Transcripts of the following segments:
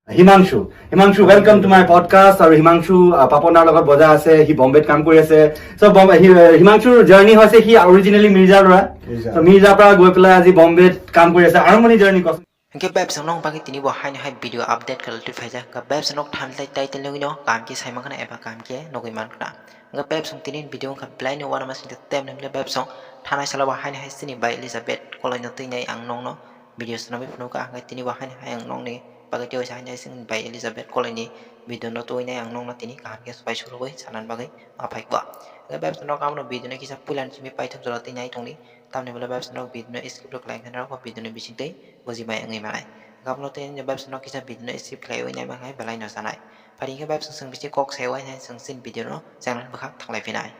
Himanshu, welcome to my podcast. Or Himanshu, Paponar logot boja ase, he Bombay kam kori ase. So Himanshu journey hoise he originally Mirza ra. So Mirza pra goi pela aji Bombay kam kori ase. Harmony journey kosun. Cái web sang nong bagi tini bo hai video update kalau tu fajar ke web sang nok tham tai tel ngi no kam ki sai makana eba kam ki no goi man kana nga web sang tini video ka play no wana mas tem nem le web sang thana sala bo hai sini by Elizabeth Koloi no ti nei ang nong no video sana bi pnu ka nga tini bo hai ang nong ni bagi tio sa hai sing by Elizabeth Koloi ni video no tu nei ang nong no tini kam ki spai suru boi sanan bagi ma phai ba nga web sang no kam no video ne ki sa pulan chimi pai tham jora ti nei tong ni tam ne web sang no video ne script lok lang kana ko video ne bising te boji bai angai mai gặp nó tên web nó kia video nó ship play với nhau mà hay balai nó sang này phải đi cái web sừng bị cọc xéo hay sừng xin video nó sang nó khác thằng lại phía này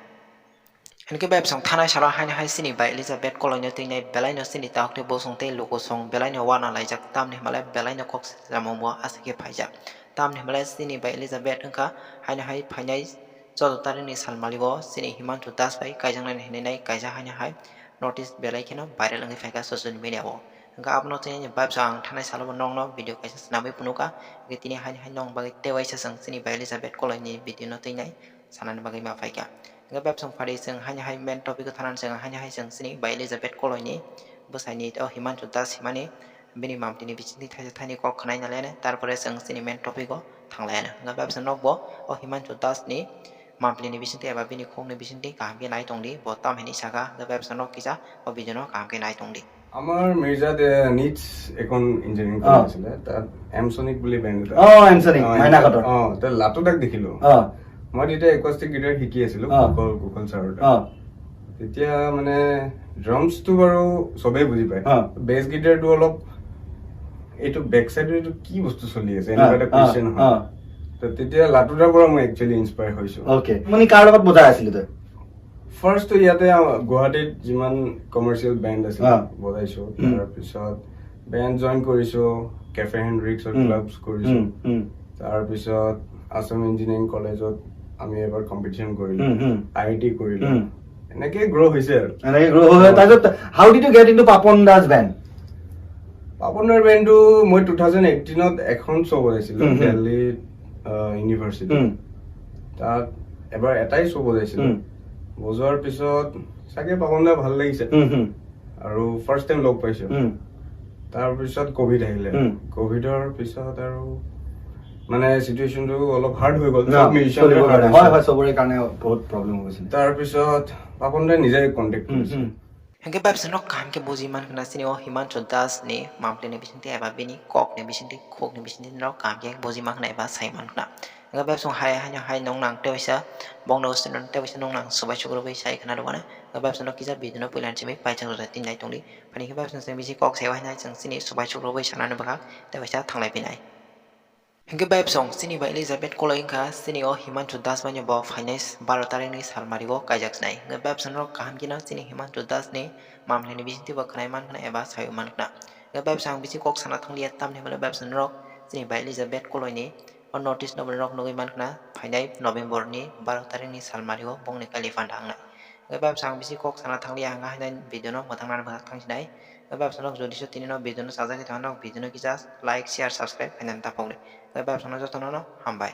anh cái web song thana shala hay xin by Elizabeth Koloi nó tên này balai nó xin đi tao cái bộ song tên logo song balai nó wana lại chắc tam này mà lại balai nó cọc ra mong mua as cái phải chắc tam này mà lại xin by Elizabeth nữa cả hay phải nhảy cho ta đến sal malibo xin Himansho das by Kaijakha này Kaijakha hay notice balai cái nó viral cái phải cái social media bo Nga upload niya yung vibes ang tanay sa loob nong no video kasi sinabi puno ka giti ni hay nong bagay teway sa sang sini by Elizabeth Koloi ni video no tinay sana na bagay mafay ka nga vibes ang pari sang hay main topic ko tanan sang hay sang sini by Elizabeth Koloi ni busay ni oh Himansho das himani bini mam tini bichini thani ko khanai na lene tarpore sang sini main topic ko thanglay na nga vibes ang bo oh Himansho das ni mam tini bichini aba bini khong ni bichini kam ke nai tong di bo tam hini saka nga vibes ang kisa oh video no kam ke nai tong di আমার মির্জাত nits এখন engineering কৰি আছিলে তাত এমছনিক বুলি brand এটা এমছনিক মাইনাকটৰ তাত লাটোদাক দেখিলো মই তেতিয়া একুষ্টিক গিটাৰ শিকি আছিলো কুকল ছাৰৰ তেতিয়া মানে ড্ৰামছটো বাৰু চবেই বুজি পায় বেছ গিটাৰটো অলপ এইটো বেক চাইডৰ এইটো কি বস্তু চলি আছে এনেকুৱা এটা কুৱেশ্যন হয় তেতিয়া লাটোদাৰ পৰা মই একচুৱেলি ইনস্পায়াৰ হৈছো ওকে মানে কাৰ লগত বজাই আছিলি তই ফাৰ্ষ্ট তো ইয়াতে গুৱাহাটীত যিমান কমাৰ্চিয়েল বেণ্ড আছে বজাইছো তাৰপিছত বেণ্ড জইন কৰিছো কেফে হেণ্ড্ৰিক্সৰ ক্লাবছ কৰিছো তাৰপিছত আছাম ইঞ্জিনিয়াৰিং কলেজত আমি এবাৰ কম্পিটিশ্যন কৰিলো IIT কৰিলো এনেকে গ্ৰ' হৈছে আৰু তাৰপিছত how did you get into Papon Das band Papon দাৰ বেণ্ডটো মই 2018ত এখন শ্ব' বজাইছিলো দিল্লী ইউনিভাৰ্চিটি তাত এবাৰ এটাই শ্ব' বজাইছিলো বজোৱাৰ পিছত চাগে পাপন দা ভাল লাগিছে আৰু ফাৰ্ষ্ট টাইম লগ পাইছো তাৰপিছত কোভিড আহিলে কোভিডৰ পিছত আৰু মানে সিচুৱেশ্যনটো অলপ হাৰ্ড হৈ গ'ল চবৰে কাৰণে বহুত প্ৰব্লেম হৈছিল তাৰপিছত পাপন দাই নিজে কণ্টেক্ট কৰিছিল Hingga bab senok kam ke boziman kena sini oh Himansho das ni mample ne bisinti eba bini kok ne bisinti khok ne bisinti nok kam ke boziman kena eba saiman kena Hingga bab song hai nong nang tewisa bong no senon tewisa nong nang sobai chukro bai sai kena doana Hingga bab senok kisa bidno pulan chimi pai chang rota tin nai tongli pani hingga bab song bisi kok sewa nai chang sini sobai chukro bai sana ne bakak tewisa thanglai pinai Hingga bab song sini ba Elizabeth Koloi ka sini oh Himansho das banyo bo finance 12 tarik ni salmari bo Kaijakha nai Hingga bab senok kam kina sini Himansho das ni mamle ni bisinti ba kanai man kana eba sayu man kana Hingga bab sang bisi kok sana thanglia tam ni mala bab senok sini ba Elizabeth Koloi ni on notice no rock no man kana finai November ni 12 tarik ni salmari bo bong ni kalifan dang nai Hingga bab sang bisi kok sana thanglia nga hanan video no matang nan ba thang sinai Bab sanok jodi so tini no video no saja kita no video no kisah like share subscribe hanan ta pokle Bab sanok jotono no hambai